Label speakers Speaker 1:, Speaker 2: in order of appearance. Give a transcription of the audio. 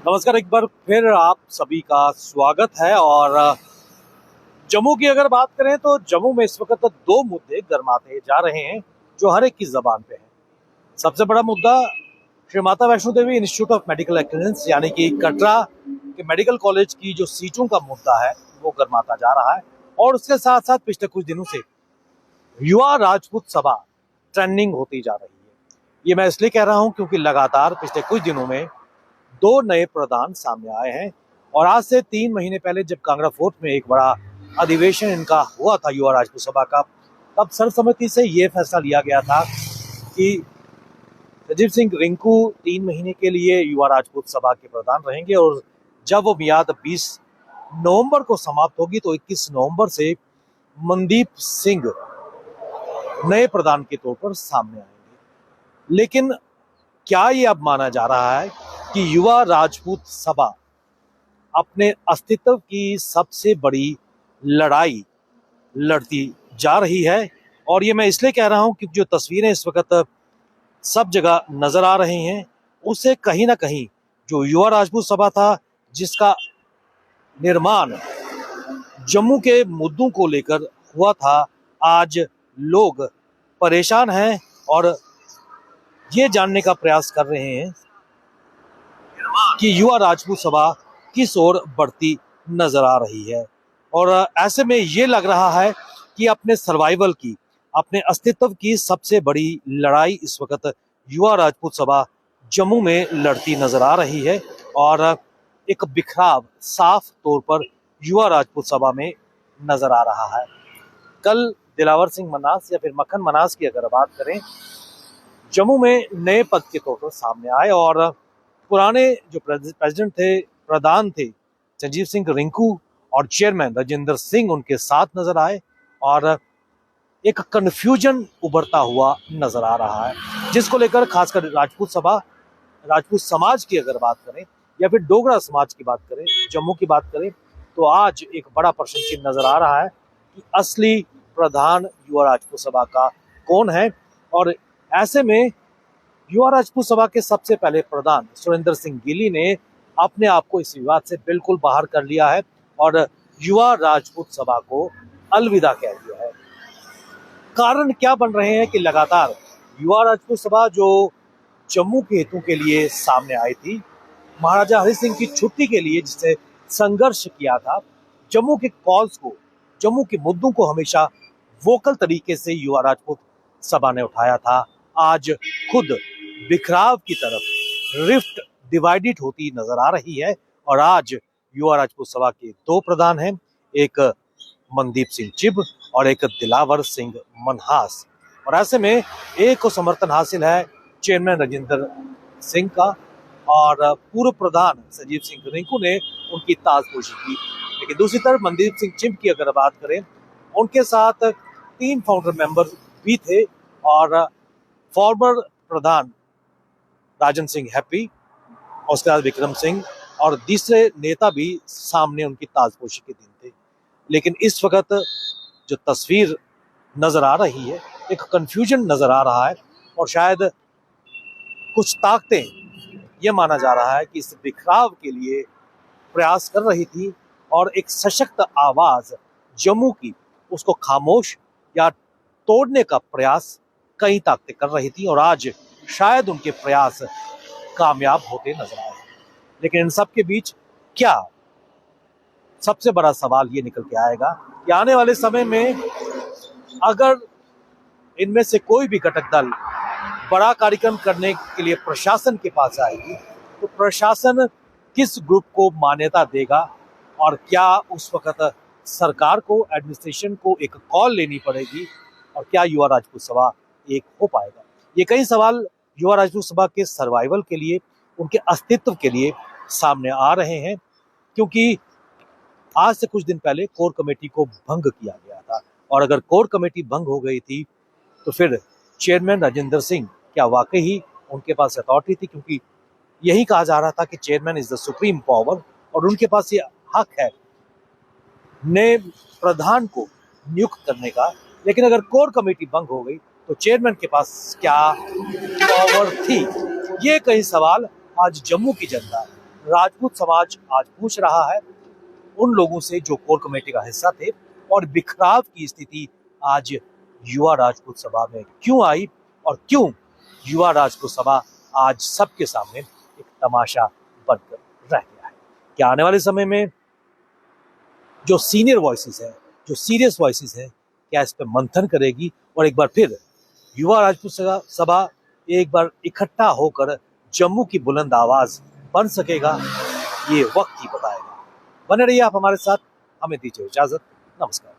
Speaker 1: नमस्कार, एक बार फिर आप सभी का स्वागत है। और जम्मू की अगर बात करें तो जम्मू में इस वक्त दो मुद्दे गरमाते जा रहे हैं जो हर एक की जबान पे है। सबसे बड़ा मुद्दा Shri Mata Vaishno Devi institute of medical excellence यानी कि कटरा के मेडिकल कॉलेज की जो सीटों का मुद्दा है वो गरमाता जा रहा है। और उसके साथ साथ पिछले कुछ दिनों से युवा राजपूत सभा ट्रेंडिंग होती जा रही है। ये मैं इसलिए कह रहा हूं क्योंकि लगातार पिछले कुछ दिनों में दो नए प्रधान सामने आए हैं। और आज से 3 महीने पहले जब कांगड़ा फोर्ट में एक बड़ा अधिवेशन इनका हुआ था युवा राजपूत सभा का, तब सर्वसम्मति से ये फैसला लिया गया था कि सजीव सिंह रिंकू 3 महीने के लिए युवा राजपूत सभा के प्रधान रहेंगे। और जब वो मियाद 20 नवंबर को समाप्त होगी तो 21 नवंबर से मनदीप सिंह नए प्रधान के तौर पर सामने आएंगे। लेकिन क्या ये अब माना जा रहा है कि युवा राजपूत सभा अपने अस्तित्व की सबसे बड़ी लड़ाई लड़ती जा रही है? और ये मैं इसलिए कह रहा हूं क्योंकि जो तस्वीरें इस वक्त सब जगह नजर आ रही हैं उससे कहीं ना कहीं जो युवा राजपूत सभा था, जिसका निर्माण जम्मू के मुद्दों को लेकर हुआ था, आज लोग परेशान हैं और ये जानने का प्रयास कर रहे हैं कि युवा राजपूत सभा किस ओर बढ़ती नजर आ रही है। और ऐसे में ये लग रहा है कि अपने सर्वाइवल की, अपने अस्तित्व की सबसे बड़ी लड़ाई इस वक्त युवा राजपूत सभा जम्मू में लड़ती नजर आ रही है। और एक बिखराव साफ तौर पर युवा राजपूत सभा में नजर आ रहा है। कल दिलावर सिंह मन्हास या फिर मक्खन मन्हास की अगर बात करें, जम्मू में नए पद के तौर पर सामने आए और पुराने जो प्रेसिडेंट थे, प्रधान थे संजीव सिंह रिंकू और चेयरमैन राजेंद्र सिंह उनके साथ नजर आए। और एक कन्फ्यूजन उभरता हुआ नजर आ रहा है, जिसको लेकर खासकर राजपूत सभा, राजपूत समाज की अगर बात करें या फिर डोगरा समाज की बात करें, जम्मू की बात करें, तो आज एक बड़ा प्रश्न चिन्ह नजर आ रहा है कि असली प्रधान युवा राजपूत सभा का कौन है। और ऐसे में युवा राजपूत सभा के सबसे पहले प्रधान सुरेंद्र सिंह गिली ने अपने आप को इस विवाद से बिल्कुल बाहर कर लिया है और युवा राजपूत सभा को अलविदा कह दिया है। कारण क्या बन रहे हैं कि लगातार युवा राजपूत सभा जो जम्मू के हितों के लिए सामने आई थी, महाराजा हरि सिंह की छुट्टी के लिए जिससे संघर्ष किया था, जम्मू के कॉल्स को, जम्मू के मुद्दों को हमेशा वोकल तरीके से युवा राजपूत सभा ने उठाया था, आज खुद बिखराव की तरफ, रिफ्ट डिवाइडेड होती नजर आ रही है। और आज युवा राजपूत सभा के दो प्रधान हैं, एक मनदीप सिंह चिब और एक दिलावर सिंह मन्हास। और ऐसे में एक को समर्थन हासिल है चेयरमैन राजेंद्र सिंह का और पूर्व प्रधान संजीव सिंह रिंकू ने उनकी ताजपोशी की। लेकिन दूसरी तरफ मनदीप सिंह चिब की अगर बात करें, उनके साथ 3 फाउंडर मेंबर भी थे और फॉर्मर प्रधान राजन सिंह हैप्पी, उसके बाद विक्रम सिंह और तीसरे नेता भी सामने उनकी ताजपोशी के दिन थे। लेकिन इस वक्त जो तस्वीर नजर आ रही है, एक कंफ्यूजन नजर आ रहा है और शायद कुछ ताकतें, ये माना जा रहा है कि इस बिखराव के लिए प्रयास कर रही थी और एक सशक्त आवाज जम्मू की, उसको खामोश या तोड़ने का प्रयास कई ताकतें कर रही थी और आज शायद उनके प्रयास कामयाब होते नजर आए। लेकिन इन सब के बीच क्या सबसे बड़ा सवाल ये निकल के आएगा कि आने वाले समय में अगर इनमें से कोई भी घटक दल बड़ा कार्यक्रम करने के लिए प्रशासन के पास आएगी तो प्रशासन किस ग्रुप को मान्यता देगा और क्या उस वक्त सरकार को, एडमिनिस्ट्रेशन को एक कॉल लेनी पड़ेगी और क्या युवा राजपूत सभा एक हो पाएगा? ये कई सवाल युवा राजपूत सभा के सर्वाइवल के लिए, उनके अस्तित्व के लिए सामने आ रहे हैं, क्योंकि आज से कुछ दिन पहले कोर कमेटी को भंग किया गया था। और अगर कोर कमेटी भंग हो गई थी तो फिर चेयरमैन राजेंद्र सिंह क्या वाकई ही उनके पास अथॉरिटी थी? क्योंकि यही कहा जा रहा था कि chairman is the supreme power और उनके पास ये हक है नए प्रधान को नियुक्त करने का। लेकिन अगर कोर कमेटी भंग हो गई तो चेयरमैन के पास क्या पावर थी? ये कई सवाल आज जम्मू की जनता राजपूत समाज आज पूछ रहा है उन लोगों से जो कोर कमेटी का हिस्सा थे, और बिखराव की स्थिति आज युवा राजपूत सभा में क्यों आई, और क्यों युवा राजपूत सभा आज सबके सामने एक तमाशा बनकर रह गया है। क्या आने वाले समय में जो सीनियर वॉइसेस है, जो सीरियस वॉइसेस है, क्या इस पर मंथन करेगी और एक बार फिर युवा राजपूत सभा एक बार इकट्ठा होकर जम्मू की बुलंद आवाज बन सकेगा? ये वक्त ही बताएगा। बने रहिए आप हमारे साथ, हमें दीजिए इजाजत। नमस्कार।